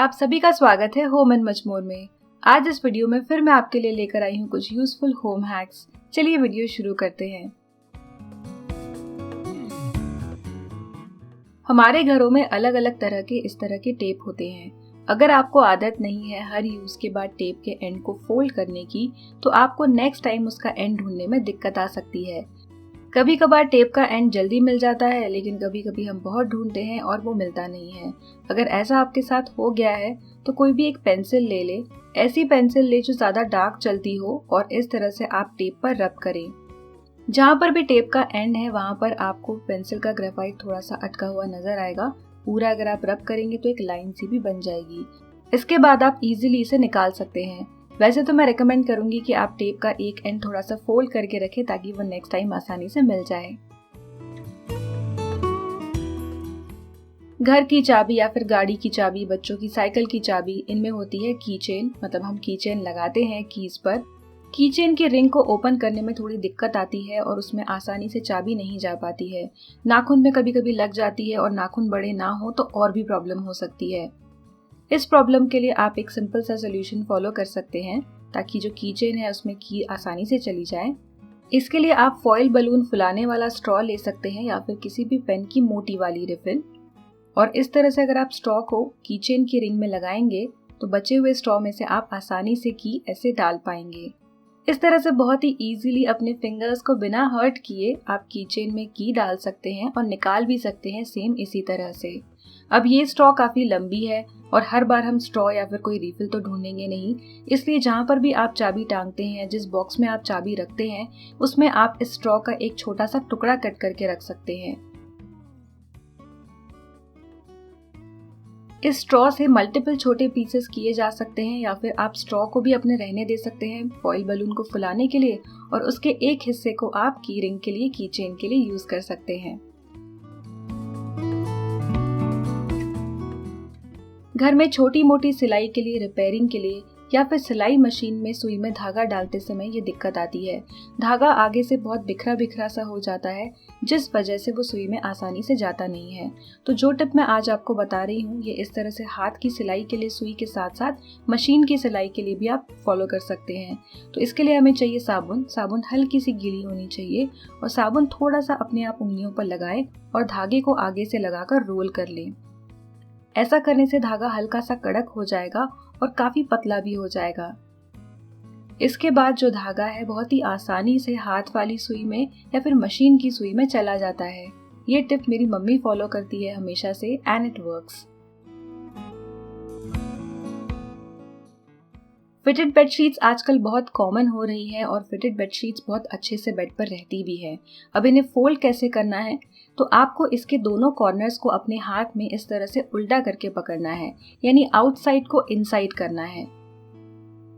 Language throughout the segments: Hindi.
आप सभी का स्वागत है होम एंड मच मोर में। आज इस वीडियो में फिर मैं आपके लिए लेकर आई हूँ कुछ यूजफुल होम हैक्स। चलिए वीडियो शुरू करते हैं। हमारे घरों में अलग अलग तरह के इस तरह के टेप होते हैं। अगर आपको आदत नहीं है हर यूज के बाद टेप के एंड को फोल्ड करने की, तो आपको नेक्स्ट टाइम उसका एंड ढूंढने में दिक्कत आ सकती है। कभी कभार टेप का एंड जल्दी मिल जाता है, लेकिन कभी कभी हम बहुत ढूंढते हैं और वो मिलता नहीं है। अगर ऐसा आपके साथ हो गया है तो कोई भी एक पेंसिल ले ले। ऐसी पेंसिल ले जो ज्यादा डार्क चलती हो और इस तरह से आप टेप पर रब करें। जहाँ पर भी टेप का एंड है वहाँ पर आपको पेंसिल का ग्रेफाइट थोड़ा सा अटका हुआ नजर आएगा। पूरा अगर आप रब करेंगे तो एक लाइन सी भी बन जाएगी। इसके बाद आप इजीली इसे निकाल सकते हैं। वैसे तो मैं रेकमेंड करूंगी कि आप टेप का एक एंड थोड़ा सा फोल्ड करके रखें ताकि वो नेक्स्ट टाइम आसानी से मिल जाए। घर की चाबी या फिर गाड़ी की चाबी, बच्चों की साइकिल की चाबी, इनमें होती है की चेन। मतलब हम की चेन लगाते हैं कीज पर। की चेन की रिंग को ओपन करने में थोड़ी दिक्कत आती है और उसमें आसानी से चाबी नहीं जा पाती है। नाखून में कभी कभी लग जाती है और नाखून बड़े ना हो तो और भी प्रॉब्लम हो सकती है। इस प्रॉब्लम के लिए आप एक सिंपल सा सोल्यूशन फॉलो कर सकते हैं ताकि जो की चेन है उसमें की आसानी से चली जाए। इसके लिए आप फॉइल बलून फुलाने वाला स्ट्रॉ ले सकते हैं या फिर किसी भी पेन की मोटी वाली रिफिल। और इस तरह से अगर आप स्ट्रॉ को की चेन की रिंग में लगाएंगे तो बचे हुए स्ट्रॉ में से आप आसानी से की ऐसे डाल पाएंगे। इस तरह से बहुत ही इजीली अपने फिंगर्स को बिना हर्ट किए आप की चेन में की डाल सकते हैं और निकाल भी सकते हैं सेम इसी तरह से। अब ये स्ट्रॉ काफी लंबी है और हर बार हम स्ट्रॉ या फिर कोई रिफिल तो ढूंढेंगे नहीं, इसलिए जहाँ पर भी आप चाबी टांगते हैं, जिस बॉक्स में आप चाबी रखते हैं, उसमें आप इस स्ट्रॉ का एक छोटा सा टुकड़ा कट करके रख सकते हैं। इस स्ट्रॉ से मल्टीपल छोटे पीसेस किए जा सकते हैं या फिर आप स्ट्रॉ को भी अपने रहने दे सकते हैं फॉइल बलून को फुलाने के लिए, और उसके एक हिस्से को आप की रिंग के लिए, की चेन के लिए यूज कर सकते हैं। घर में छोटी मोटी सिलाई के लिए, रिपेयरिंग के लिए या फिर सिलाई मशीन में सुई में धागा डालते समय ये दिक्कत आती है। धागा आगे से बहुत बिखरा बिखरा सा हो जाता है, जिस वजह से वो सुई में आसानी से जाता नहीं है। तो जो टिप मैं आज आपको बता रही हूँ, ये इस तरह से हाथ की सिलाई के लिए सुई के साथ साथ मशीन की सिलाई के लिए भी आप फॉलो कर सकते हैं। तो इसके लिए हमें चाहिए साबुन। साबुन हल्की सी गीली होनी चाहिए और साबुन थोड़ा सा अपने आप उंगलियों पर लगाएं और धागे को आगे से लगाकर रोल कर लें। ऐसा करने से धागा हल्का सा कड़क हो जाएगा और काफी पतला भी हो जाएगा। इसके बाद जो धागा है बहुत ही आसानी से हाथ वाली सुई में या फिर मशीन की सुई में चला जाता है। ये टिप मेरी मम्मी फॉलो करती है हमेशा से and it works. Fitted bedsheets आजकल बहुत कॉमन हो रही है और फिटेड बेडशीट्स बहुत अच्छे से बेड पर रहती भी है। अब इन्हें फोल्ड कैसे करना है, तो आपको इसके दोनों कॉर्नर्स को अपने हाथ में इस तरह से उल्टा करके पकड़ना है, यानी आउटसाइड को इनसाइड करना है।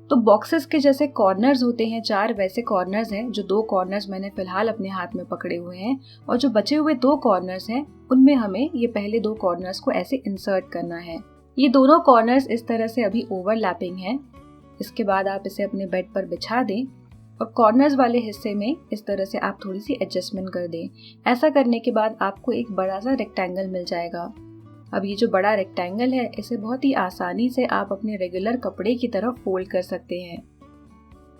तो बॉक्सेस के जैसे कॉर्नर्स होते हैं 4, वैसे कॉर्नर्स हैं। जो 2 कॉर्नर्स मैंने फिलहाल अपने हाथ में पकड़े हुए हैं और जो बचे हुए 2 कॉर्नर्स हैं उनमें हमें ये पहले 2 कॉर्नर्स को ऐसे इंसर्ट करना है। ये दोनों कॉर्नर्स इस तरह से अभी ओवरलैपिंग हैं। इसके बाद आप इसे अपने बेड पर बिछा दें और कॉर्नर्स वाले हिस्से में इस तरह से आप थोड़ी सी एडजस्टमेंट कर दें। ऐसा करने के बाद आपको एक बड़ा सा रेक्टेंगल मिल जाएगा। अब ये जो बड़ा रेक्टेंगल है, इसे बहुत ही आसानी से आप अपने रेगुलर कपड़े की तरह फोल्ड कर सकते हैं।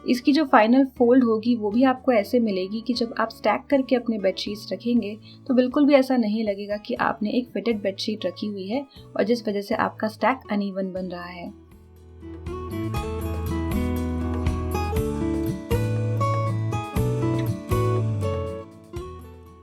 इसकी जो फाइनल फोल्ड होगी वो भी आपको ऐसे मिलेगी कि जब आप स्टैक करके अपने बेडशीट्स रखेंगे तो बिल्कुल भी ऐसा नहीं लगेगा कि आपने एक फिटेड बेडशीट रखी हुई है और जिस वजह से आपका स्टैक अनइवन बन रहा है।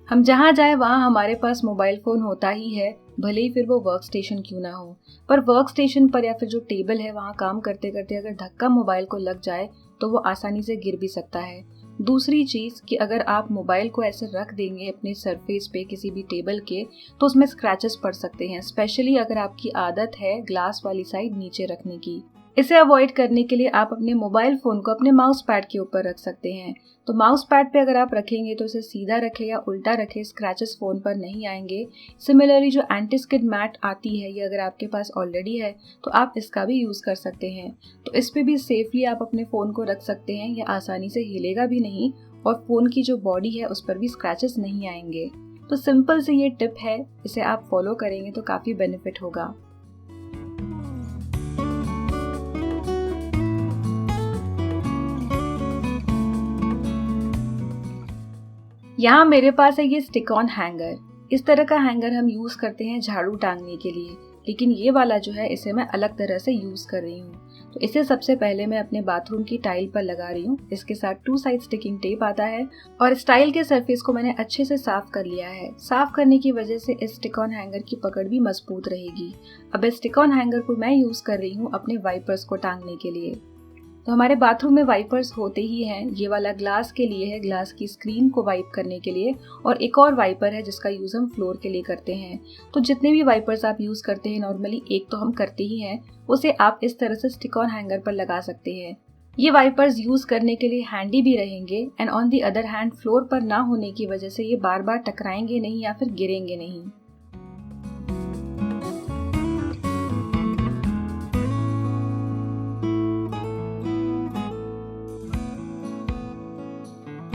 हम जहाँ जाए वहाँ हमारे पास मोबाइल फोन होता ही है, भले ही फिर वो वर्क स्टेशन क्यों ना हो। पर वर्क स्टेशन पर या फिर जो टेबल है वहाँ काम करते करते अगर धक्का मोबाइल को लग जाए तो वो आसानी से गिर भी सकता है। दूसरी चीज कि अगर आप मोबाइल को ऐसे रख देंगे अपने सरफेस पे किसी भी टेबल के, तो उसमें स्क्रैचेस पड़ सकते हैं, स्पेशली अगर आपकी आदत है ग्लास वाली साइड नीचे रखने की। इसे अवॉइड करने के लिए आप अपने मोबाइल फोन को अपने माउस पैड के ऊपर रख सकते हैं। तो माउस पैड पे अगर आप रखेंगे तो इसे सीधा रखें या उल्टा रखें, स्क्रैचेस फोन पर नहीं आएंगे। सिमिलरली जो एंटी स्किड मैट आती है, ये अगर आपके पास ऑलरेडी है तो आप इसका भी यूज कर सकते हैं। तो इस पे भी सेफली आप अपने फोन को रख सकते हैं। ये आसानी से हिलेगा भी नहीं और फोन की जो बॉडी है उस पर भी स्क्रैचेस नहीं आएंगे। तो सिंपल से ये टिप है, इसे आप फॉलो करेंगे तो काफी बेनिफिट होगा। यहाँ मेरे पास है ये स्टिक ऑन हैंगर। इस तरह का हैंगर हम यूज करते हैं झाड़ू टांगने के लिए, लेकिन ये वाला जो है इसे मैं अलग तरह से यूज कर रही हूँ। तो इसे सबसे पहले मैं अपने बाथरूम की टाइल पर लगा रही हूँ। इसके साथ 2 साइड स्टिकिंग टेप आता है और इस टाइल के सरफेस को मैंने अच्छे से साफ कर लिया है। साफ करने की वजह से इस स्टिक ऑन हैंगर की पकड़ भी मजबूत रहेगी। अब इस स्टिक ऑन हैंगर को मैं यूज कर रही हूँ अपने वाइपर्स को टांगने के लिए। तो हमारे बाथरूम में वाइपर्स होते ही हैं। ये वाला ग्लास के लिए है, ग्लास की स्क्रीन को वाइप करने के लिए, और एक और वाइपर है जिसका यूज हम फ्लोर के लिए करते हैं। तो जितने भी वाइपर्स आप यूज करते हैं नॉर्मली, एक तो हम करते ही हैं, उसे आप इस तरह से स्टिक ऑन हैंगर पर लगा सकते हैं। ये वाइपर्स यूज करने के लिए हैंडी भी रहेंगे and on the other hand floor पर ना होने की वजह से ये बार बार टकराएंगे नहीं या फिर गिरेंगे नहीं।